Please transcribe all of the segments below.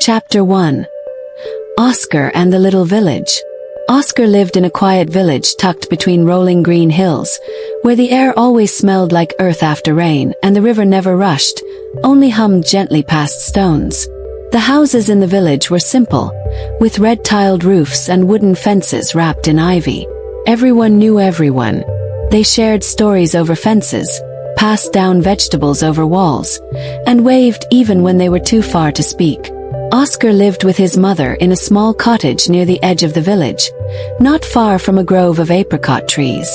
Chapter 1. Oscar and the Little Village. Oscar lived in a quiet village tucked between rolling green hills, where the air always smelled like earth after rain and the river never rushed, only hummed gently past stones. The houses in the village were simple, with red-tiled roofs and wooden fences wrapped in ivy. Everyone knew everyone. They shared stories over fences, passed down vegetables over walls, and waved even when they were too far to speak. Oscar lived with his mother in a small cottage near the edge of the village, not far from a grove of apricot trees.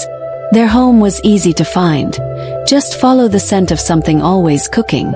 Their home was easy to find. Just follow the scent of something always cooking.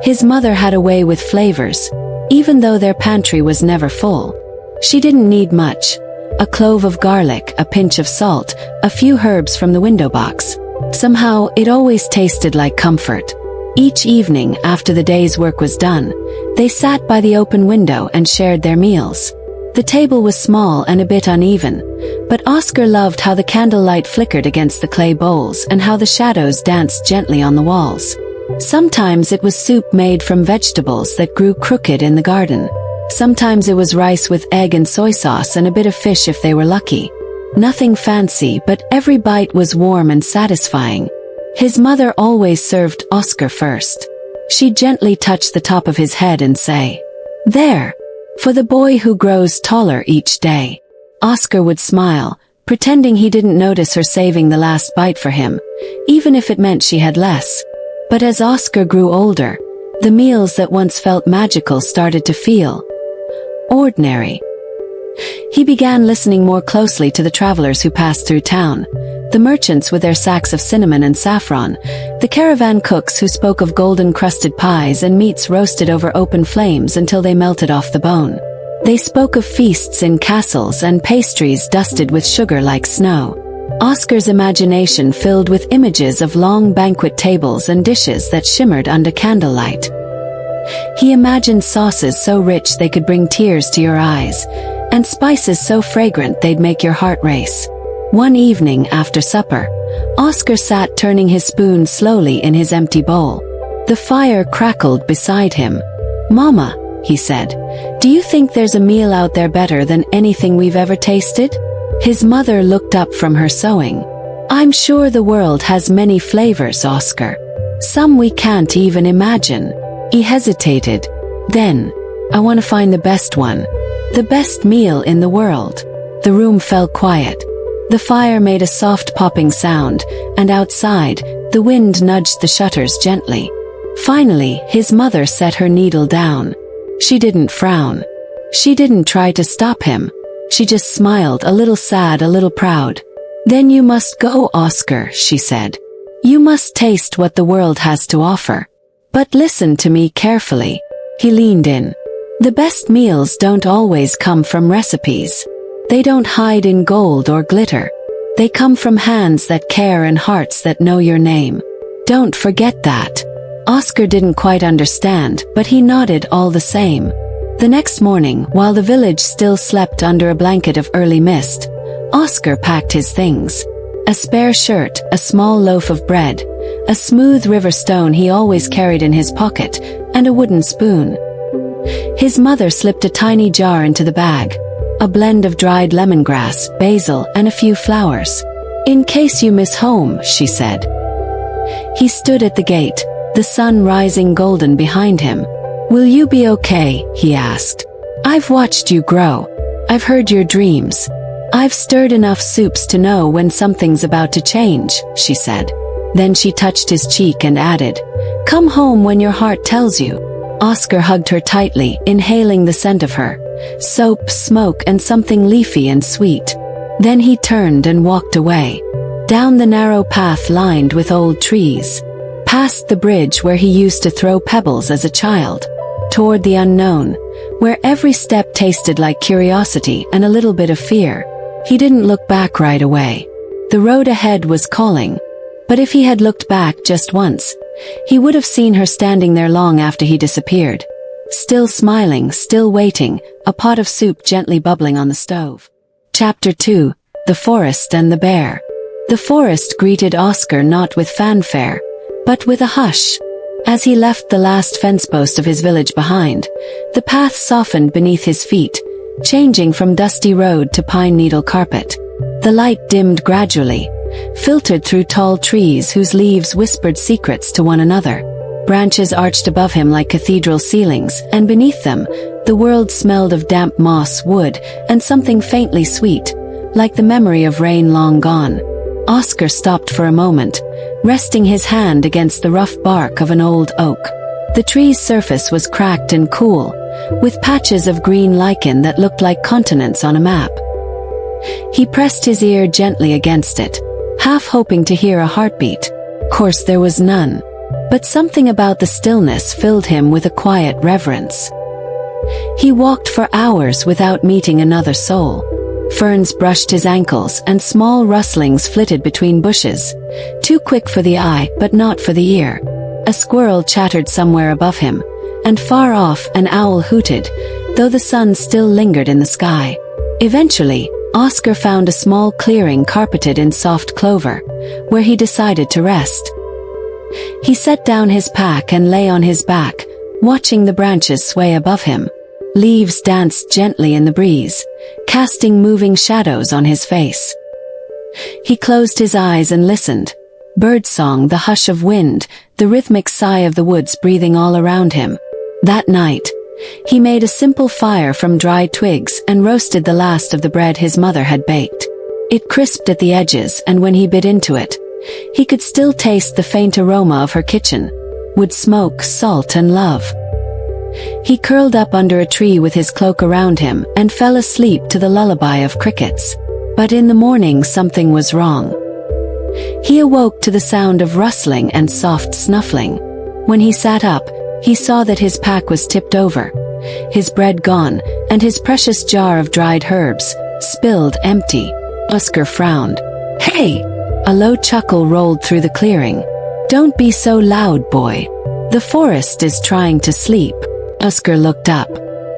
His mother had a way with flavors, even though their pantry was never full. She didn't need much. A clove of garlic, a pinch of salt, a few herbs from the window box. Somehow, it always tasted like comfort. Each evening, after the day's work was done, they sat by the open window and shared their meals. The table was small and a bit uneven, but Oscar loved how the candlelight flickered against the clay bowls and how the shadows danced gently on the walls. Sometimes it was soup made from vegetables that grew crooked in the garden. Sometimes it was rice with egg and soy sauce and a bit of fish if they were lucky. Nothing fancy, but every bite was warm and satisfying. His mother always served Oscar first. She'd gently touch the top of his head and say, "There, for the boy who grows taller each day." Oscar would smile, pretending he didn't notice her saving the last bite for him, even if it meant she had less. But as Oscar grew older, the meals that once felt magical started to feel ordinary. He began listening more closely to the travelers who passed through town, the merchants with their sacks of cinnamon and saffron, the caravan cooks who spoke of golden-crusted pies and meats roasted over open flames until they melted off the bone. They spoke of feasts in castles and pastries dusted with sugar like snow. Oscar's imagination filled with images of long banquet tables and dishes that shimmered under candlelight. He imagined sauces so rich they could bring tears to your eyes, and spices so fragrant they'd make your heart race. One evening after supper, Oscar sat turning his spoon slowly in his empty bowl. The fire crackled beside him. "Mama," he said, "do you think there's a meal out there better than anything we've ever tasted?" His mother looked up from her sewing. "I'm sure the world has many flavors, Oscar. Some we can't even imagine." He hesitated. Then, "I want to find the best one. The best meal in the world." The room fell quiet. The fire made a soft popping sound, and outside, the wind nudged the shutters gently. Finally, his mother set her needle down. She didn't frown. She didn't try to stop him. She just smiled, a little sad, a little proud. "Then you must go, Oscar," she said. "You must taste what the world has to offer. But listen to me carefully." He leaned in. "The best meals don't always come from recipes. They don't hide in gold or glitter. They come from hands that care and hearts that know your name. Don't forget that." Oscar didn't quite understand, but he nodded all the same. The next morning, while the village still slept under a blanket of early mist, Oscar packed his things. A spare shirt, a small loaf of bread, a smooth river stone he always carried in his pocket, and a wooden spoon. His mother slipped a tiny jar into the bag, a blend of dried lemongrass, basil, and a few flowers. "In case you miss home," she said. He stood at the gate, the sun rising golden behind him. "Will you be okay?" he asked. "I've watched you grow. I've heard your dreams. I've stirred enough soups to know when something's about to change," she said. Then she touched his cheek and added, "Come home when your heart tells you." Oscar hugged her tightly, inhaling the scent of her. Soap, smoke, and something leafy and sweet. Then he turned and walked away. Down the narrow path lined with old trees. Past the bridge where he used to throw pebbles as a child. Toward the unknown, where every step tasted like curiosity and a little bit of fear. He didn't look back right away. The road ahead was calling. But if he had looked back just once, he would have seen her standing there long after he disappeared. Still smiling, still waiting, a pot of soup gently bubbling on the stove. Chapter 2. The Forest and the Bear. The forest greeted Oscar not with fanfare, but with a hush. As he left the last fence post of his village behind, the path softened beneath his feet, changing from dusty road to pine needle carpet. The light dimmed gradually, filtered through tall trees whose leaves whispered secrets to one another. Branches arched above him like cathedral ceilings, and beneath them, the world smelled of damp moss, wood, and something faintly sweet, like the memory of rain long gone. Oscar stopped for a moment, resting his hand against the rough bark of an old oak. The tree's surface was cracked and cool, with patches of green lichen that looked like continents on a map. He pressed his ear gently against it, half hoping to hear a heartbeat. Of course there was none, but something about the stillness filled him with a quiet reverence. He walked for hours without meeting another soul. Ferns brushed his ankles and small rustlings flitted between bushes, too quick for the eye but not for the ear. A squirrel chattered somewhere above him, and far off an owl hooted, though the sun still lingered in the sky. Eventually, Oscar found a small clearing carpeted in soft clover, where he decided to rest. He set down his pack and lay on his back, watching the branches sway above him. Leaves danced gently in the breeze, casting moving shadows on his face. He closed his eyes and listened. Birdsong, the hush of wind, the rhythmic sigh of the woods breathing all around him. That night, he made a simple fire from dry twigs and roasted the last of the bread his mother had baked. It crisped at the edges, and when he bit into it, he could still taste the faint aroma of her kitchen, wood smoke, salt, and love. He curled up under a tree with his cloak around him and fell asleep to the lullaby of crickets. But in the morning something was wrong. He awoke to the sound of rustling and soft snuffling. When he sat up, he saw that his pack was tipped over, his bread gone, and his precious jar of dried herbs, spilled empty. Oscar frowned. "Hey!" A low chuckle rolled through the clearing. "Don't be so loud, boy. The forest is trying to sleep." Oscar looked up.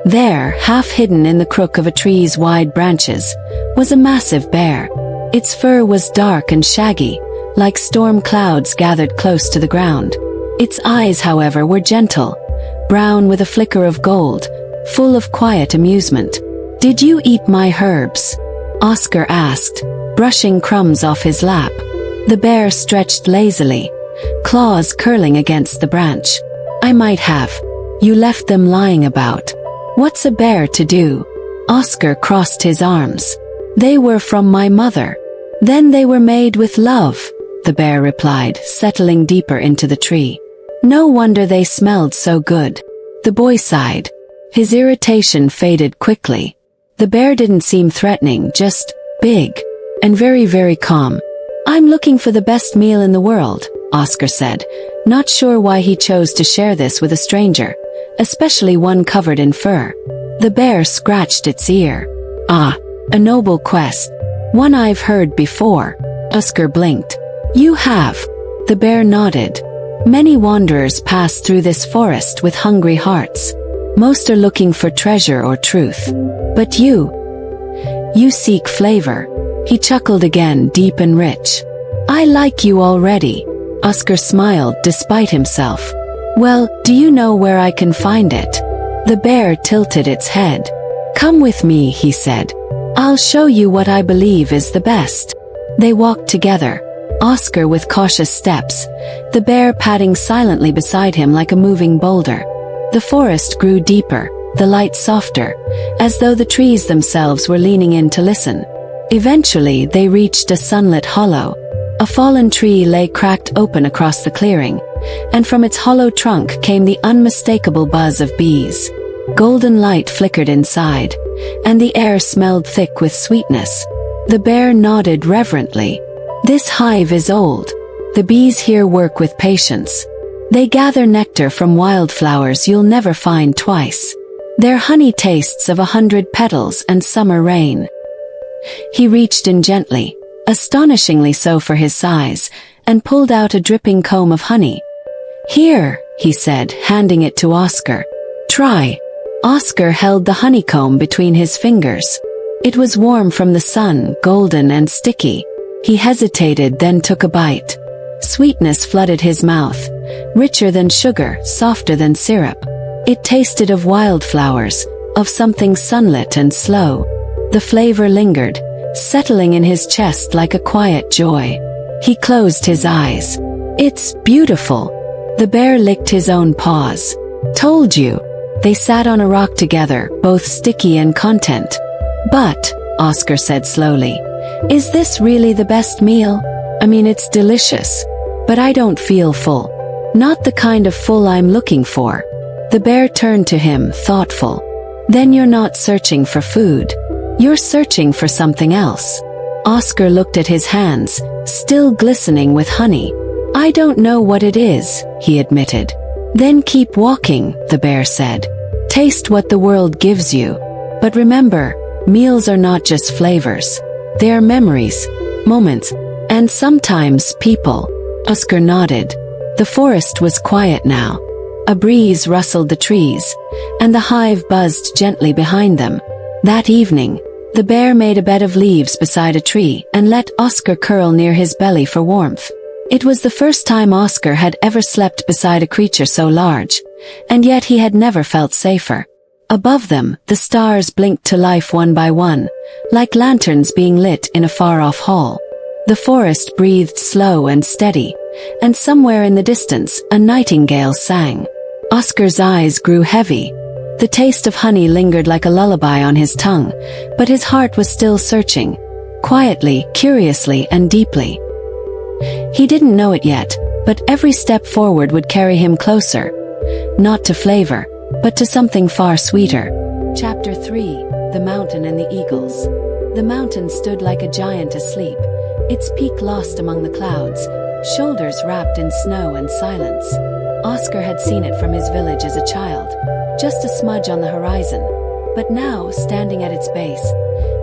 There, half hidden in the crook of a tree's wide branches, was a massive bear. Its fur was dark and shaggy, like storm clouds gathered close to the ground. Its eyes, however, were gentle, brown with a flicker of gold, full of quiet amusement. "Did you eat my herbs?" Oscar asked, brushing crumbs off his lap. The bear stretched lazily, claws curling against the branch. "I might have. You left them lying about. What's a bear to do?" Oscar crossed his arms. "They were from my mother. Then they were made with love," the bear replied, settling deeper into the tree. "No wonder they smelled so good." The boy sighed. His irritation faded quickly. The bear didn't seem threatening, just big, and very, very calm. "I'm looking for the best meal in the world," Oscar said, not sure why he chose to share this with a stranger, especially one covered in fur. The bear scratched its ear. "Ah, a noble quest. One I've heard before." Oscar blinked. "You have." The bear nodded. "Many wanderers pass through this forest with hungry hearts. Most are looking for treasure or truth. But you seek flavor." He chuckled again, deep and rich. "I like you already." Oscar smiled despite himself. "Well, do you know where I can find it?" The bear tilted its head. "Come with me," he said. "I'll show you what I believe is the best." They walked together, Oscar with cautious steps, the bear padding silently beside him like a moving boulder. The forest grew deeper, the light softer, as though the trees themselves were leaning in to listen. Eventually they reached a sunlit hollow. A fallen tree lay cracked open across the clearing, and from its hollow trunk came the unmistakable buzz of bees. Golden light flickered inside, and the air smelled thick with sweetness. The bear nodded reverently. "This hive is old. The bees here work with patience. They gather nectar from wildflowers you'll never find twice. Their honey tastes of 100 petals and summer rain." He reached in gently, astonishingly so for his size, and pulled out a dripping comb of honey. "Here," he said, handing it to Oscar. "Try." Oscar held the honeycomb between his fingers. It was warm from the sun, golden and sticky. He hesitated, then took a bite. Sweetness flooded his mouth, richer than sugar, softer than syrup. It tasted of wildflowers, of something sunlit and slow. The flavor lingered, settling in his chest like a quiet joy. He closed his eyes. "It's beautiful." The bear licked his own paws. "Told you." They sat on a rock together, both sticky and content. "But," Oscar said slowly, "is this really the best meal? I mean, it's delicious. But I don't feel full. Not the kind of full I'm looking for." The bear turned to him, thoughtful. "Then you're not searching for food. You're searching for something else." Oscar looked at his hands, still glistening with honey. "I don't know what it is," he admitted. "Then keep walking," the bear said. "Taste what the world gives you. But remember, meals are not just flavors. They are memories, moments, and sometimes people." Oscar nodded. The forest was quiet now. A breeze rustled the trees, and the hive buzzed gently behind them. That evening, the bear made a bed of leaves beside a tree and let Oscar curl near his belly for warmth. It was the first time Oscar had ever slept beside a creature so large, and yet he had never felt safer. Above them, the stars blinked to life one by one, like lanterns being lit in a far-off hall. The forest breathed slow and steady, and somewhere in the distance, a nightingale sang. Oscar's eyes grew heavy. The taste of honey lingered like a lullaby on his tongue, but his heart was still searching, quietly, curiously, and deeply. He didn't know it yet, but every step forward would carry him closer, not to flavor, but to something far sweeter. Chapter 3: The Mountain and the Eagles. The mountain stood like a giant asleep, its peak lost among the clouds, shoulders wrapped in snow and silence. Oscar had seen it from his village as a child, just a smudge on the horizon. But now, standing at its base,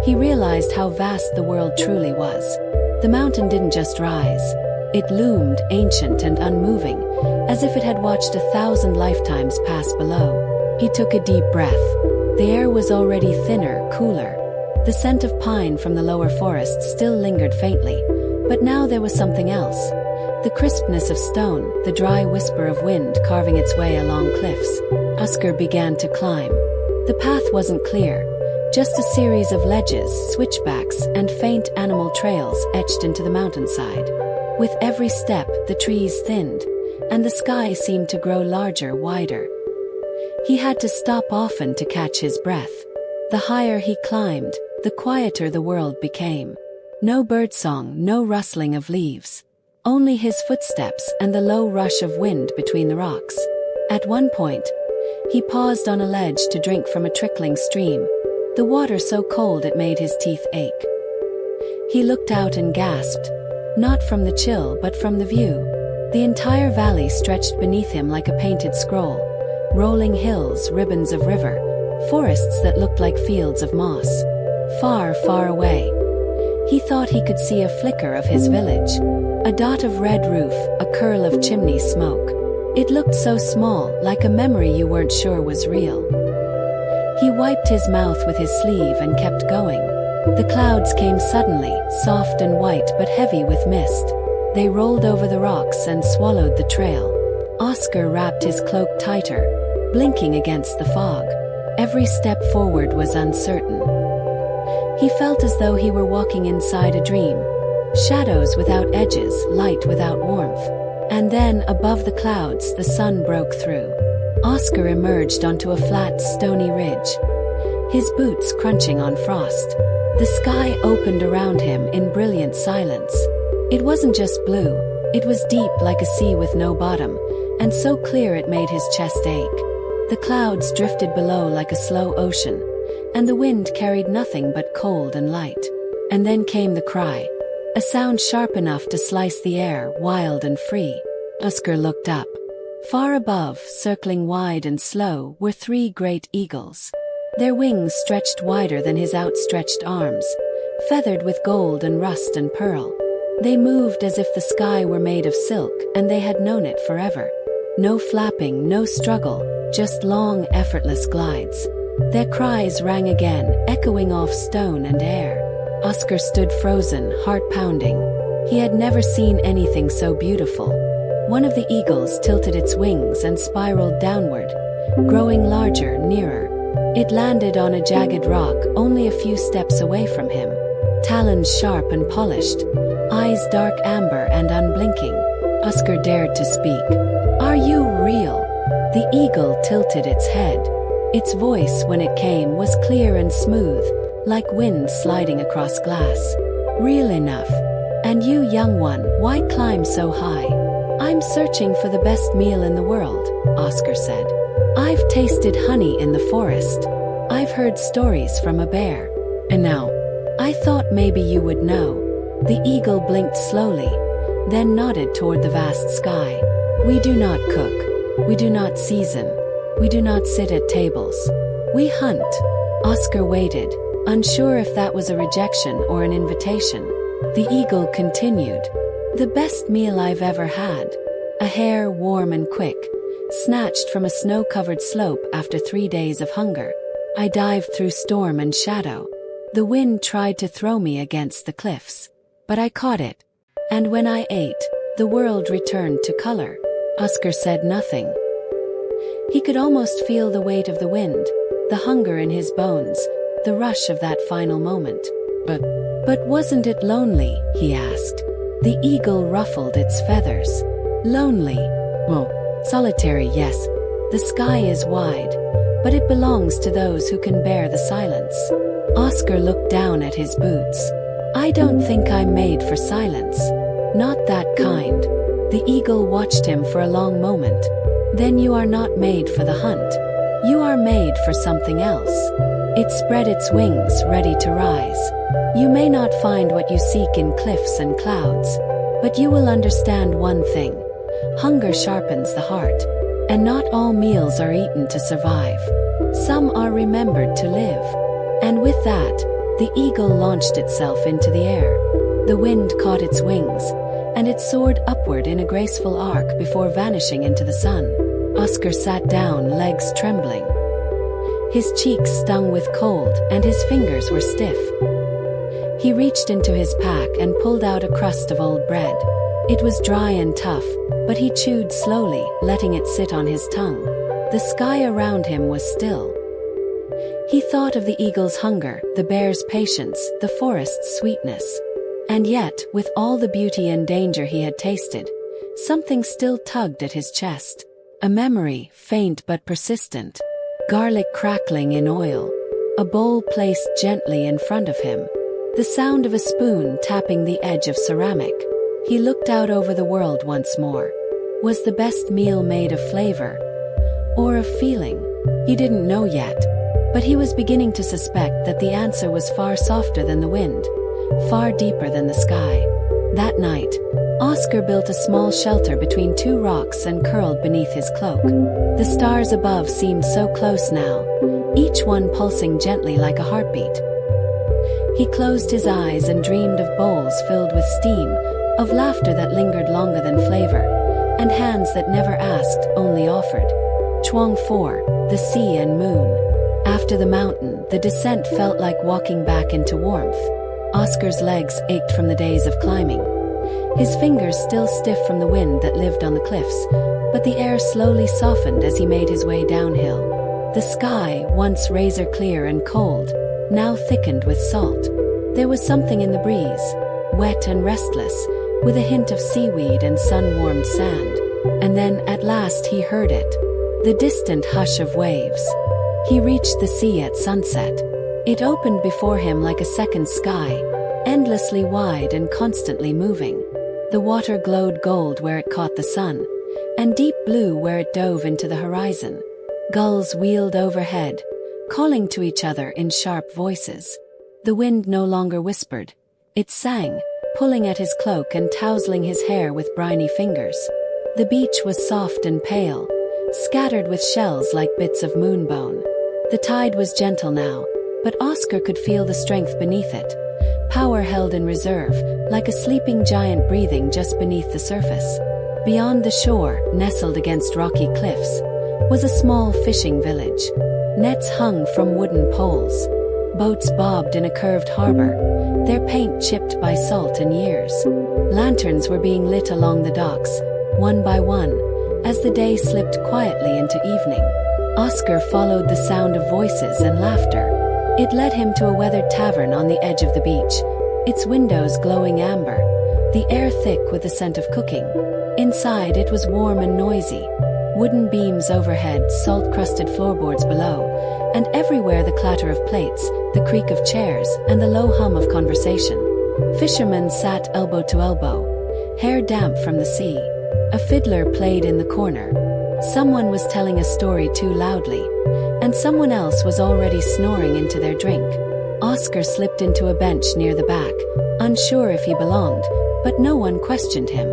he realized how vast the world truly was. The mountain didn't just rise. It loomed, ancient and unmoving, as if it had watched 1,000 lifetimes pass below. He took a deep breath. The air was already thinner, cooler. The scent of pine from the lower forest still lingered faintly, but now there was something else. The crispness of stone, the dry whisper of wind carving its way along cliffs. Oscar began to climb. The path wasn't clear, just a series of ledges, switchbacks, and faint animal trails etched into the mountainside. With every step, the trees thinned, and the sky seemed to grow larger, wider. He had to stop often to catch his breath. The higher he climbed, the quieter the world became. No birdsong, no rustling of leaves. Only his footsteps and the low rush of wind between the rocks. At one point, he paused on a ledge to drink from a trickling stream, the water so cold it made his teeth ache. He looked out and gasped, not from the chill but from the view. The entire valley stretched beneath him like a painted scroll. Rolling hills, ribbons of river, forests that looked like fields of moss. Far, far away, he thought he could see a flicker of his village. A dot of red roof, a curl of chimney smoke. It looked so small, like a memory you weren't sure was real. He wiped his mouth with his sleeve and kept going. The clouds came suddenly, soft and white but heavy with mist. They rolled over the rocks and swallowed the trail. Oscar wrapped his cloak tighter, blinking against the fog. Every step forward was uncertain. He felt as though he were walking inside a dream. Shadows without edges, light without warmth. And then, above the clouds, the sun broke through. Oscar emerged onto a flat, stony ridge, his boots crunching on frost. The sky opened around him in brilliant silence. It wasn't just blue, it was deep like a sea with no bottom, and so clear it made his chest ache. The clouds drifted below like a slow ocean, and the wind carried nothing but cold and light. And then came the cry. A sound sharp enough to slice the air, wild and free. Oscar looked up. Far above, circling wide and slow, were 3 great eagles. Their wings stretched wider than his outstretched arms, feathered with gold and rust and pearl. They moved as if the sky were made of silk, and they had known it forever. No flapping, no struggle, just long, effortless glides. Their cries rang again, echoing off stone and air. Oscar stood frozen, heart pounding. He had never seen anything so beautiful. One of the eagles tilted its wings and spiraled downward, growing larger, nearer. It landed on a jagged rock only a few steps away from him, talons sharp and polished, eyes dark amber and unblinking. Oscar dared to speak. "Are you real?" The eagle tilted its head. Its voice, when it came, was clear and smooth, like wind sliding across glass. "Real enough. And you, young one, why climb so high?" "I'm searching for the best meal in the world," Oscar said. "I've tasted honey in the forest. I've heard stories from a bear. And now, I thought maybe you would know." The eagle blinked slowly, then nodded toward the vast sky. "We do not cook. We do not season. We do not sit at tables. We hunt." Oscar waited, unsure if that was a rejection or an invitation. The eagle continued. "The best meal I've ever had. A hare warm and quick, snatched from a snow-covered slope after 3 days of hunger. I dived through storm and shadow. The wind tried to throw me against the cliffs, but I caught it. And when I ate, the world returned to color." Oscar said nothing. He could almost feel the weight of the wind, the hunger in his bones, the rush of that final moment. But wasn't it lonely?" he asked. The eagle ruffled its feathers. "Lonely? Well, solitary, yes. The sky is wide, but it belongs to those who can bear the silence." Oscar looked down at his boots. "I don't think I'm made for silence. Not that kind." The eagle watched him for a long moment. "Then you are not made for the hunt. You are made for something else." It spread its wings, ready to rise. "You may not find what you seek in cliffs and clouds, but you will understand one thing. Hunger sharpens the heart, and not all meals are eaten to survive. Some are remembered to live." And with that, the eagle launched itself into the air. The wind caught its wings, and it soared upward in a graceful arc before vanishing into the sun. Oscar sat down, legs trembling. His cheeks stung with cold, and his fingers were stiff. He reached into his pack and pulled out a crust of old bread. It was dry and tough, but he chewed slowly, letting it sit on his tongue. The sky around him was still. He thought of the eagle's hunger, the bear's patience, the forest's sweetness. And yet, with all the beauty and danger he had tasted, something still tugged at his chest. A memory, faint but persistent. Garlic crackling in oil. A bowl placed gently in front of him. The sound of a spoon tapping the edge of ceramic. He looked out over the world once more. Was the best meal made of flavor? Or of feeling? He didn't know yet. But he was beginning to suspect that the answer was far softer than the wind, far deeper than the sky. That night, Oscar built a small shelter between two rocks and curled beneath his cloak. The stars above seemed so close now, each one pulsing gently like a heartbeat. He closed his eyes and dreamed of bowls filled with steam, of laughter that lingered longer than flavor, and hands that never asked, only offered. Chuang 4, the sea and moon. After the mountain, the descent felt like walking back into warmth. Oscar's legs ached from the days of climbing. His fingers still stiff from the wind that lived on the cliffs, but the air slowly softened as he made his way downhill. The sky, once razor clear and cold, now thickened with salt. There was something in the breeze, wet and restless, with a hint of seaweed and sun-warmed sand. And then, at last, he heard it, the distant hush of waves. He reached the sea at sunset. It opened before him like a second sky, endlessly wide and constantly moving. The water glowed gold where it caught the sun, and deep blue where it dove into the horizon. Gulls wheeled overhead, calling to each other in sharp voices. The wind no longer whispered. It sang, pulling at his cloak and tousling his hair with briny fingers. The beach was soft and pale, scattered with shells like bits of moonbone. The tide was gentle now, but Oscar could feel the strength beneath it. Power held in reserve, like a sleeping giant breathing just beneath the surface. Beyond the shore, nestled against rocky cliffs, was a small fishing village. Nets hung from wooden poles. Boats bobbed in a curved harbor, their paint chipped by salt and years. Lanterns were being lit along the docks, one by one, as the day slipped quietly into evening. Oscar followed the sound of voices and laughter. It led him to a weathered tavern on the edge of the beach, its windows glowing amber, the air thick with the scent of cooking. Inside it was warm and noisy. Wooden beams overhead, salt-crusted floorboards below, and everywhere the clatter of plates, the creak of chairs, and the low hum of conversation. Fishermen sat elbow to elbow, hair damp from the sea. A fiddler played in the corner. Someone was telling a story too loudly, and someone else was already snoring into their drink. Oscar slipped into a bench near the back, unsure if he belonged, but no one questioned him.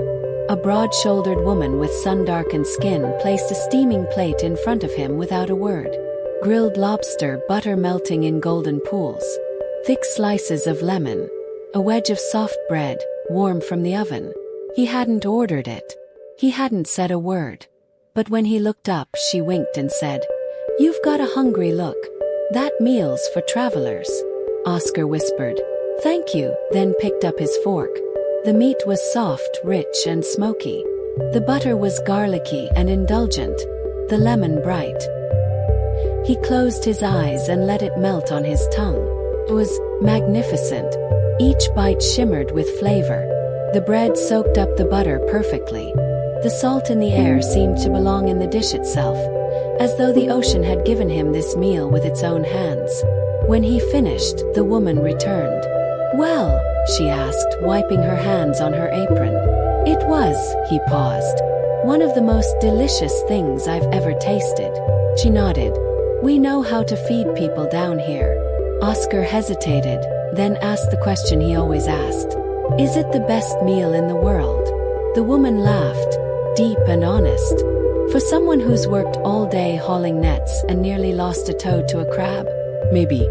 A broad-shouldered woman with sun-darkened skin placed a steaming plate in front of him without a word. Grilled lobster, butter melting in golden pools, thick slices of lemon, a wedge of soft bread, warm from the oven. He hadn't ordered it. He hadn't said a word. But when he looked up, she winked and said, "You've got a hungry look. That meal's for travelers." Oscar whispered, "Thank you," then picked up his fork. The meat was soft, rich, and smoky. The butter was garlicky and indulgent, the lemon bright. He closed his eyes and let it melt on his tongue. It was magnificent. Each bite shimmered with flavor. The bread soaked up the butter perfectly. The salt in the air seemed to belong in the dish itself, as though the ocean had given him this meal with its own hands. When he finished, the woman returned. "Well?" she asked, wiping her hands on her apron. "It was," he paused, "one of the most delicious things I've ever tasted." She nodded. "We know how to feed people down here." Oscar hesitated, then asked the question he always asked. "Is it the best meal in the world?" The woman laughed, deep and honest. "For someone who's worked all day hauling nets and nearly lost a toe to a crab? Maybe.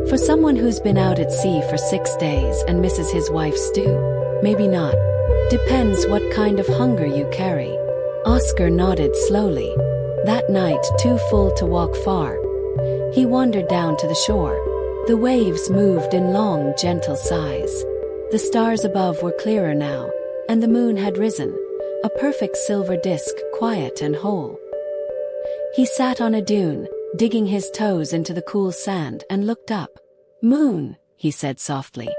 For someone who's been out at sea for 6 days and misses his wife's stew? Maybe not. Depends what kind of hunger you carry." Oscar nodded slowly. That night, too full to walk far, he wandered down to the shore. The waves moved in long, gentle sighs. The stars above were clearer now, and the moon had risen, a perfect silver disk, quiet and whole. He sat on a dune, digging his toes into the cool sand, and looked up. "Moon," he said softly,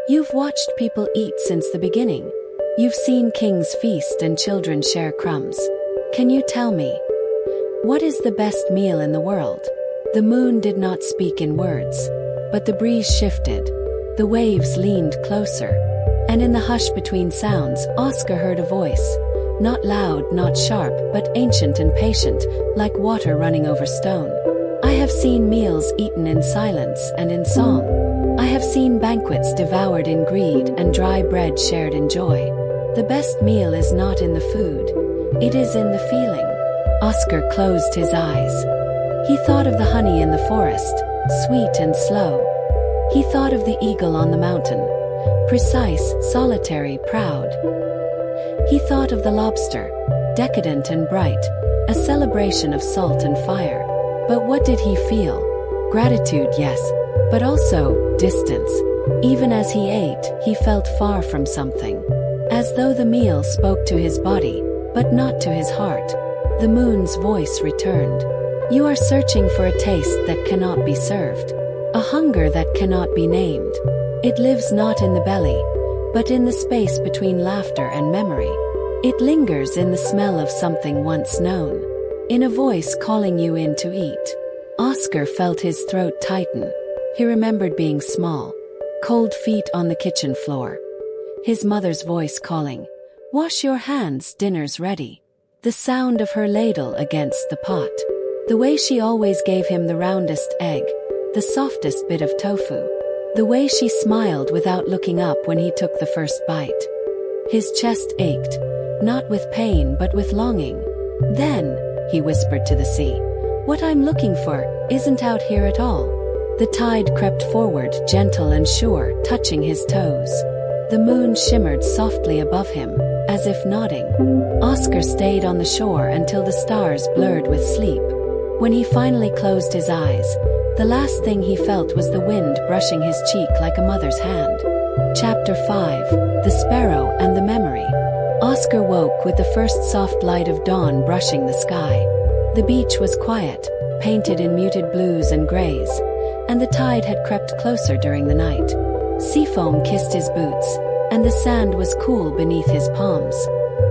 "you've watched people eat since the beginning. You've seen kings feast and children share crumbs. Can you tell me, what is the best meal in the world?" The moon did not speak in words, but the breeze shifted. The waves leaned closer, and in the hush between sounds, Oscar heard a voice. Not loud, not sharp, but ancient and patient, like water running over stone. "I have seen meals eaten in silence and in song. I have seen banquets devoured in greed and dry bread shared in joy. The best meal is not in the food. It is in the feeling." Oscar closed his eyes. He thought of the honey in the forest, sweet and slow. He thought of the eagle on the mountain, precise, solitary, proud. He thought of the lobster, decadent and bright, a celebration of salt and fire. But what did he feel? Gratitude, yes, but also distance. Even as he ate, he felt far from something, as though the meal spoke to his body, but not to his heart. The moon's voice returned. "You are searching for a taste that cannot be served, a hunger that cannot be named. It lives not in the belly, but in the space between laughter and memory. It lingers in the smell of something once known, in a voice calling you in to eat." Oscar felt his throat tighten. He remembered being small, cold feet on the kitchen floor, his mother's voice calling, "Wash your hands, dinner's ready." The sound of her ladle against the pot. The way she always gave him the roundest egg, the softest bit of tofu. The way she smiled without looking up when he took the first bite. His chest ached, not with pain but with longing. "Then," he whispered to the sea, "what I'm looking for isn't out here at all." The tide crept forward, gentle and sure, touching his toes. The moon shimmered softly above him, as if nodding. Oscar stayed on the shore until the stars blurred with sleep. When he finally closed his eyes, the last thing he felt was the wind brushing his cheek like a mother's hand. Chapter 5: The Sparrow and the Memory. Oscar woke with the first soft light of dawn brushing the sky. The beach was quiet, painted in muted blues and grays, and the tide had crept closer during the night. Seafoam kissed his boots, and the sand was cool beneath his palms.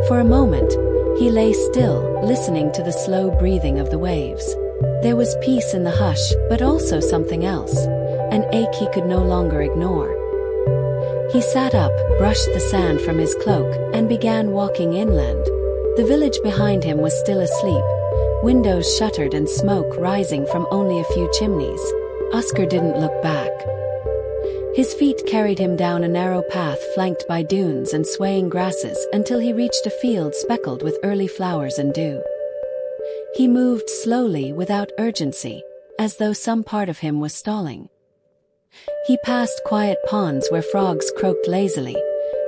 For a moment, he lay still, listening to the slow breathing of the waves. There was peace in the hush, but also something else, an ache he could no longer ignore. He sat up, brushed the sand from his cloak, and began walking inland. The village behind him was still asleep, windows shuttered and smoke rising from only a few chimneys. Oscar didn't look back. His feet carried him down a narrow path flanked by dunes and swaying grasses until he reached a field speckled with early flowers and dew. He moved slowly without urgency, as though some part of him was stalling. He passed quiet ponds where frogs croaked lazily,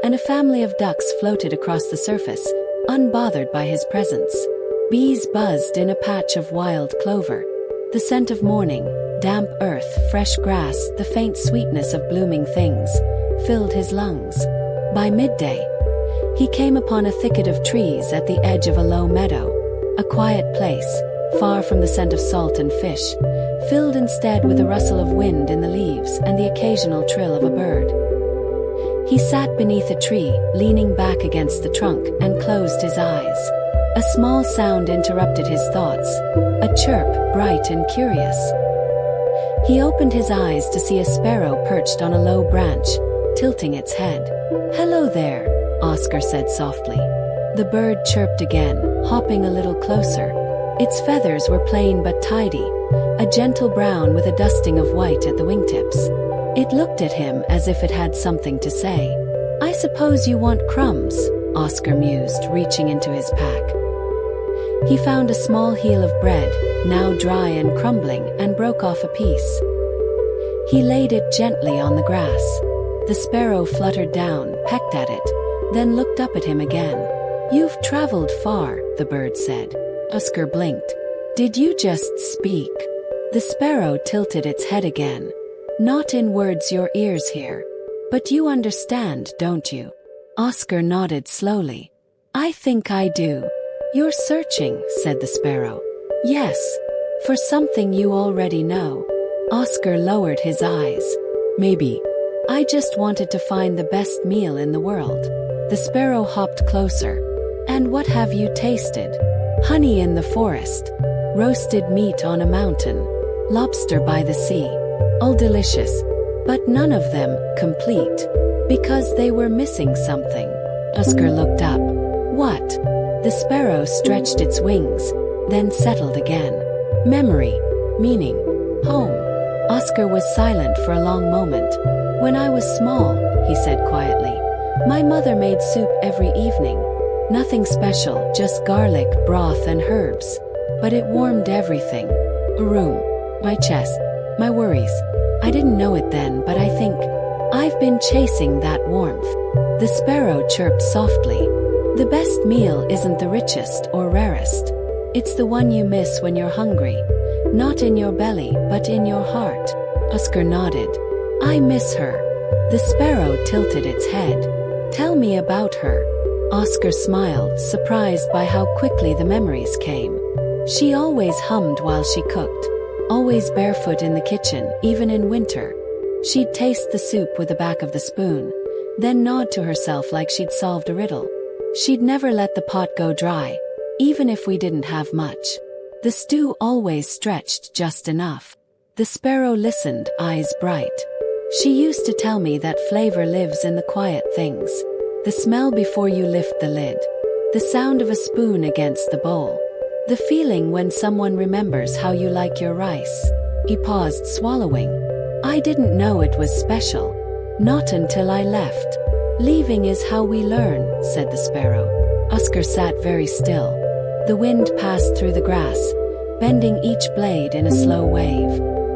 and a family of ducks floated across the surface, unbothered by his presence. Bees buzzed in a patch of wild clover. The scent of morning, damp earth, fresh grass, the faint sweetness of blooming things, filled his lungs. By midday, he came upon a thicket of trees at the edge of a low meadow, a quiet place, far from the scent of salt and fish, filled instead with a rustle of wind in the leaves and the occasional trill of a bird. He sat beneath a tree, leaning back against the trunk, and closed his eyes. A small sound interrupted his thoughts, a chirp, bright and curious. He opened his eyes to see a sparrow perched on a low branch, tilting its head. "Hello there," Oscar said softly. The bird chirped again, hopping a little closer. Its feathers were plain but tidy, a gentle brown with a dusting of white at the wingtips. It looked at him as if it had something to say. "I suppose you want crumbs," Oscar mused, reaching into his pack. He found a small heel of bread, now dry and crumbling, and broke off a piece. He laid it gently on the grass. The sparrow fluttered down, pecked at it, then looked up at him again. "You've traveled far," the bird said. Oscar blinked. "Did you just speak?" The sparrow tilted its head again. "Not in words your ears hear. But you understand, don't you?" Oscar nodded slowly. "I think I do." "You're searching," said the sparrow. "Yes, for something you already know." Oscar lowered his eyes. "Maybe. I just wanted to find the best meal in the world." The sparrow hopped closer. "And what have you tasted?" "Honey in the forest, roasted meat on a mountain, lobster by the sea. All delicious, but none of them complete, because they were missing something." Oscar looked up. "What?" The sparrow stretched its wings, then settled again. "Memory, meaning, home." Oscar was silent for a long moment. "When I was small," he said quietly, "my mother made soup every evening. Nothing special, just garlic, broth and herbs. But it warmed everything. A room, my chest, my worries. I didn't know it then, but I think I've been chasing that warmth." The sparrow chirped softly. "The best meal isn't the richest or rarest. It's the one you miss when you're hungry. Not in your belly, but in your heart." Oscar nodded. "I miss her." The sparrow tilted its head. "Tell me about her." Oscar smiled, surprised by how quickly the memories came. She always hummed while she cooked, always barefoot in the kitchen, even in winter. She'd taste the soup with the back of the spoon, then nod to herself like she'd solved a riddle. She'd never let the pot go dry, even if we didn't have much. The stew always stretched just enough. The sparrow listened, eyes bright. "She used to tell me that flavor lives in the quiet things. The smell before you lift the lid. The sound of a spoon against the bowl. The feeling when someone remembers how you like your rice." He paused, swallowing. "I didn't know it was special. Not until I left." "Leaving is how we learn," said the sparrow. Oscar sat very still. The wind passed through the grass, bending each blade in a slow wave.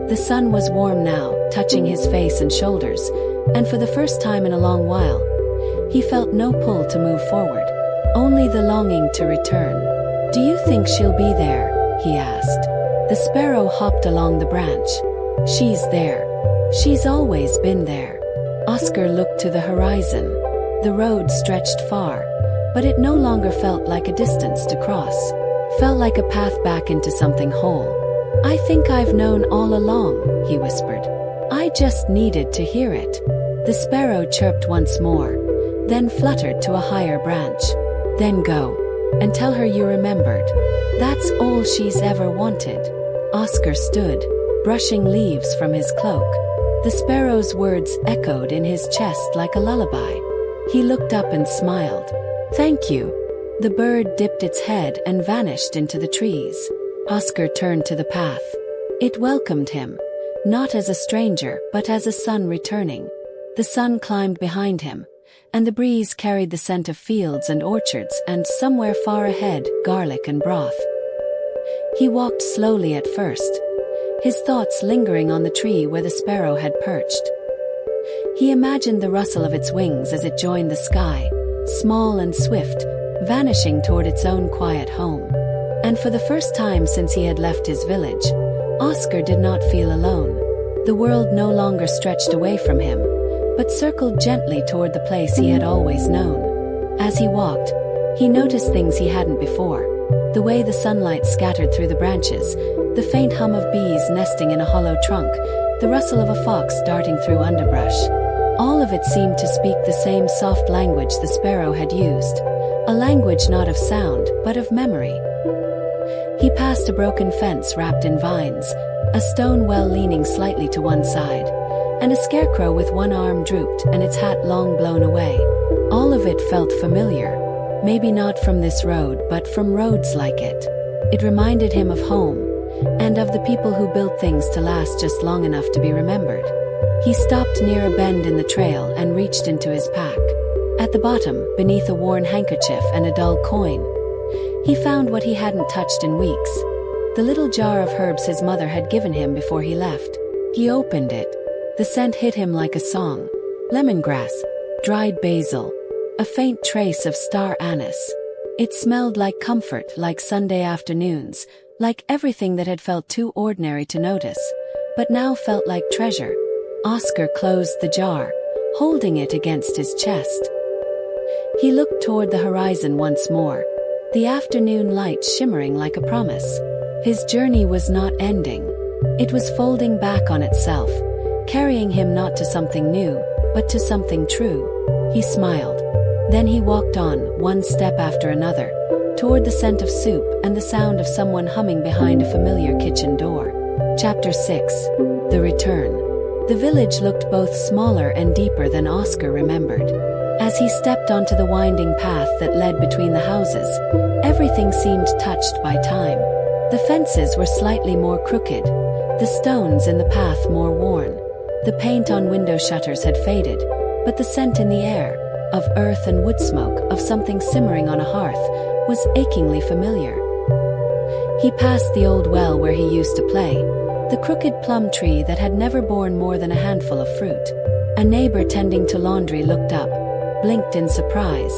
The sun was warm now, touching his face and shoulders, and for the first time in a long while, he felt no pull to move forward, only the longing to return. "Do you think she'll be there?" he asked. The sparrow hopped along the branch. "She's there. She's always been there." Oscar looked to the horizon. The road stretched far, But it no longer felt like a distance to cross. Felt like a path back into something whole. "I think I've known all along," he whispered. "I just needed to hear it." The sparrow chirped once more, then fluttered to a higher branch. "Then go, and tell her you remembered. That's all she's ever wanted." Oscar stood, brushing leaves from his cloak. The sparrow's words echoed in his chest like a lullaby. He looked up and smiled. "Thank you." The bird dipped its head and vanished into the trees. Oscar turned to the path. It welcomed him, not as a stranger but as a son returning. The sun climbed behind him, and the breeze carried the scent of fields and orchards and, somewhere far ahead, garlic and broth. He walked slowly at first, his thoughts lingering on the tree where the sparrow had perched. He imagined the rustle of its wings as it joined the sky, small and swift, vanishing toward its own quiet home. And for the first time since he had left his village, Oscar did not feel alone. The world no longer stretched away from him, but circled gently toward the place he had always known. As he walked, he noticed things he hadn't before. The way the sunlight scattered through the branches, the faint hum of bees nesting in a hollow trunk, the rustle of a fox darting through underbrush. All of it seemed to speak the same soft language the sparrow had used, a language not of sound, but of memory. He passed a broken fence wrapped in vines, a stone well leaning slightly to one side, and a scarecrow with one arm drooped and its hat long blown away. All of it felt familiar, maybe not from this road but from roads like it. It reminded him of home, and of the people who built things to last just long enough to be remembered. He stopped near a bend in the trail and reached into his pack. At the bottom, beneath a worn handkerchief and a dull coin, he found what he hadn't touched in weeks, the little jar of herbs his mother had given him before he left. He opened it. The scent hit him like a song. Lemongrass, dried basil, a faint trace of star anise. It smelled like comfort, like Sunday afternoons, like everything that had felt too ordinary to notice, but now felt like treasure. Oscar closed the jar, holding it against his chest. He looked toward the horizon once more, the afternoon light shimmering like a promise. His journey was not ending. It was folding back on itself, carrying him not to something new, but to something true. He smiled. Then he walked on, one step after another, toward the scent of soup and the sound of someone humming behind a familiar kitchen door. Chapter 6. The Return. The village looked both smaller and deeper than Oscar remembered. As he stepped onto the winding path that led between the houses, everything seemed touched by time. The fences were slightly more crooked, the stones in the path more worn. The paint on window shutters had faded, but the scent in the air, of earth and wood smoke, of something simmering on a hearth, was achingly familiar. He passed the old well where he used to play, the crooked plum tree that had never borne more than a handful of fruit. A neighbor tending to laundry looked up, blinked in surprise,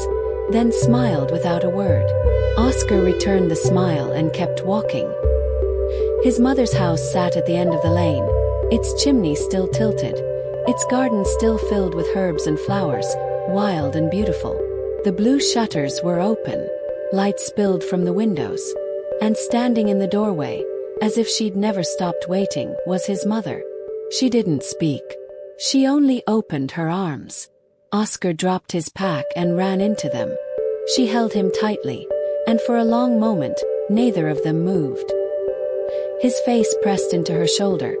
then smiled without a word. Oscar returned the smile and kept walking. His mother's house sat at the end of the lane, its chimney still tilted, its garden still filled with herbs and flowers, wild and beautiful. The blue shutters were open, light spilled from the windows, and standing in the doorway, as if she'd never stopped waiting, was his mother. She didn't speak. She only opened her arms. Oscar dropped his pack and ran into them. She held him tightly, and for a long moment, neither of them moved. His face pressed into her shoulder,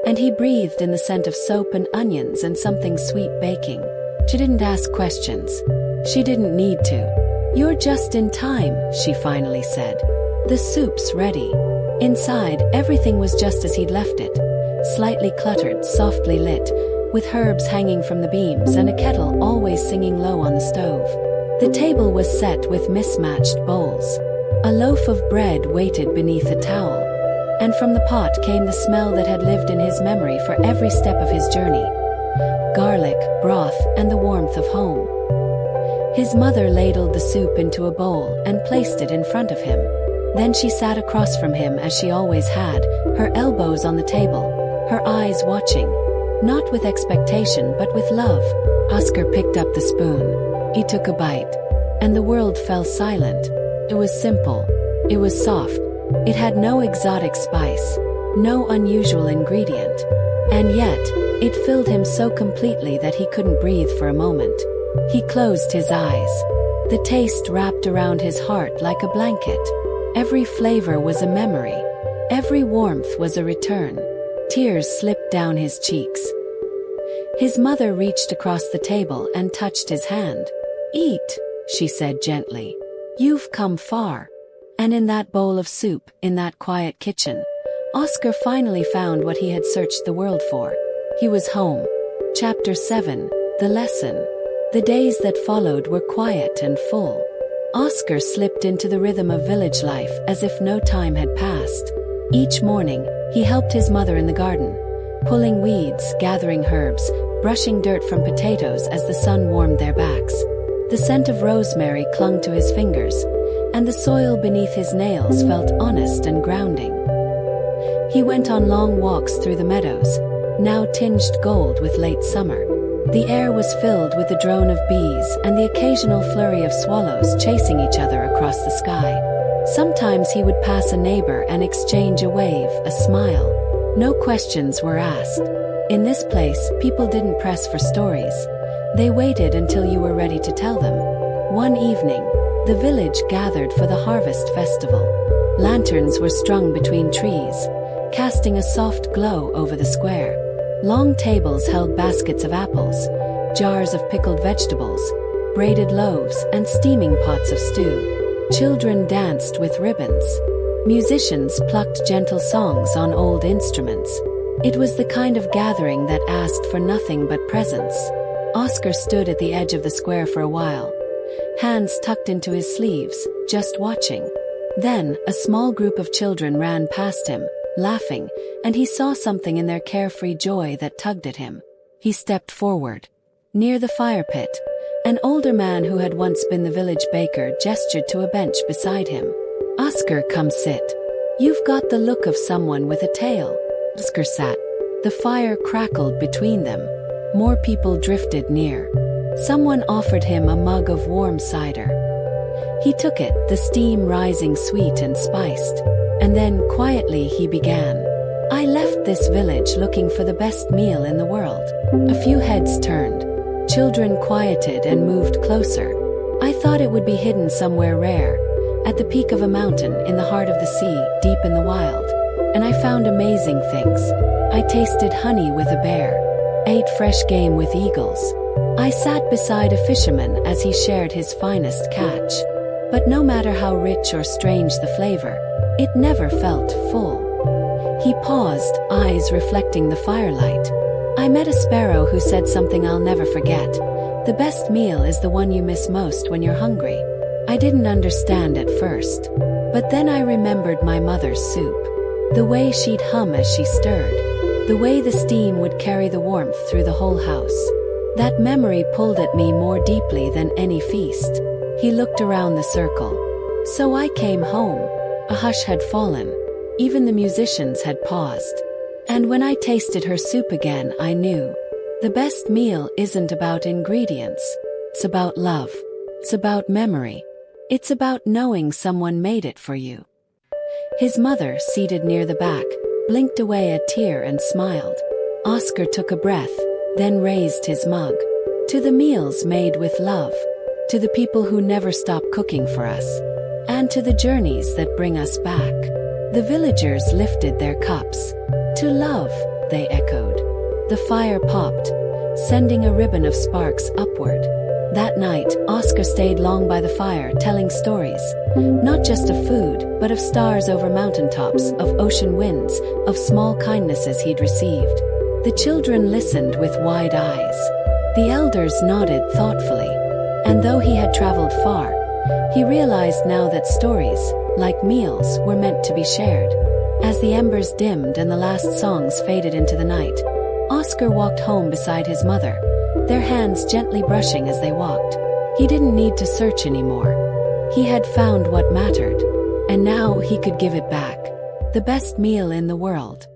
and he breathed in the scent of soap and onions and something sweet baking. She didn't ask questions. She didn't need to. "You're just in time," she finally said. "The soup's ready." Inside, everything was just as he'd left it, slightly cluttered, softly lit, with herbs hanging from the beams and a kettle always singing low on the stove. The table was set with mismatched bowls. A loaf of bread waited beneath a towel, and from the pot came the smell that had lived in his memory for every step of his journey: garlic, broth, and the warmth of home. His mother ladled the soup into a bowl and placed it in front of him. Then she sat across from him as she always had, her elbows on the table, her eyes watching, not with expectation but with love. Oscar picked up the spoon. He took a bite. and the world fell silent. It was simple. It was soft. It had no exotic spice, no unusual ingredient. And yet, it filled him so completely that he couldn't breathe for a moment. He closed his eyes. The taste wrapped around his heart like a blanket. Every flavor was a memory. Every warmth was a return. Tears slipped down his cheeks. His mother reached across the table and touched his hand. "Eat," she said gently. "You've come far." And in that bowl of soup, in that quiet kitchen, Oscar finally found what he had searched the world for. He was home. Chapter 7, The Lesson. The days that followed were quiet and full. Oscar slipped into the rhythm of village life as if no time had passed. Each morning, he helped his mother in the garden, pulling weeds, gathering herbs, brushing dirt from potatoes as the sun warmed their backs. The scent of rosemary clung to his fingers, and the soil beneath his nails felt honest and grounding. He went on long walks through the meadows, now tinged gold with late summer. The air was filled with the drone of bees and the occasional flurry of swallows chasing each other across the sky. Sometimes he would pass a neighbor and exchange a wave, a smile. No questions were asked. In this place, people didn't press for stories. They waited until you were ready to tell them. One evening, the village gathered for the harvest festival. Lanterns were strung between trees, casting a soft glow over the square. Long tables held baskets of apples, jars of pickled vegetables, braided loaves, and steaming pots of stew. Children danced with ribbons. Musicians plucked gentle songs on old instruments. It was the kind of gathering that asked for nothing but presence. Oscar stood at the edge of the square for a while, hands tucked into his sleeves, just watching. Then, a small group of children ran past him, laughing, and he saw something in their carefree joy that tugged at him. He stepped forward. Near the fire pit, an older man who had once been the village baker gestured to a bench beside him. "Oscar, come sit. You've got the look of someone with a tale." Oscar sat. The fire crackled between them. More people drifted near. Someone offered him a mug of warm cider. He took it, the steam rising sweet and spiced. And then, quietly, he began. "I left this village looking for the best meal in the world." A few heads turned. Children quieted and moved closer. "I thought it would be hidden somewhere rare, at the peak of a mountain, in the heart of the sea, deep in the wild. And I found amazing things. I tasted honey with a bear, ate fresh game with eagles. I sat beside a fisherman as he shared his finest catch. But no matter how rich or strange the flavor, it never felt full." He paused, eyes reflecting the firelight. "I met a sparrow who said something I'll never forget. The best meal is the one you miss most when you're hungry. I didn't understand at first. But then I remembered my mother's soup. The way she'd hum as she stirred. The way the steam would carry the warmth through the whole house. That memory pulled at me more deeply than any feast." He looked around the circle. "So I came home." A hush had fallen. Even the musicians had paused. "And when I tasted her soup again, I knew. The best meal isn't about ingredients. It's about love. It's about memory. It's about knowing someone made it for you." His mother, seated near the back, blinked away a tear and smiled. Oscar took a breath, then raised his mug. "To the meals made with love. To the people who never stop cooking for us. And to the journeys that bring us back." The villagers lifted their cups. "To love," they echoed. The fire popped, sending a ribbon of sparks upward. That night, Oscar stayed long by the fire telling stories. Not just of food, but of stars over mountaintops, of ocean winds, of small kindnesses he'd received. The children listened with wide eyes. The elders nodded thoughtfully. And though he had traveled far, he realized now that stories, like meals, were meant to be shared. As the embers dimmed and the last songs faded into the night, Oscar walked home beside his mother, their hands gently brushing as they walked. He didn't need to search anymore. He had found what mattered, and now he could give it back. The best meal in the world.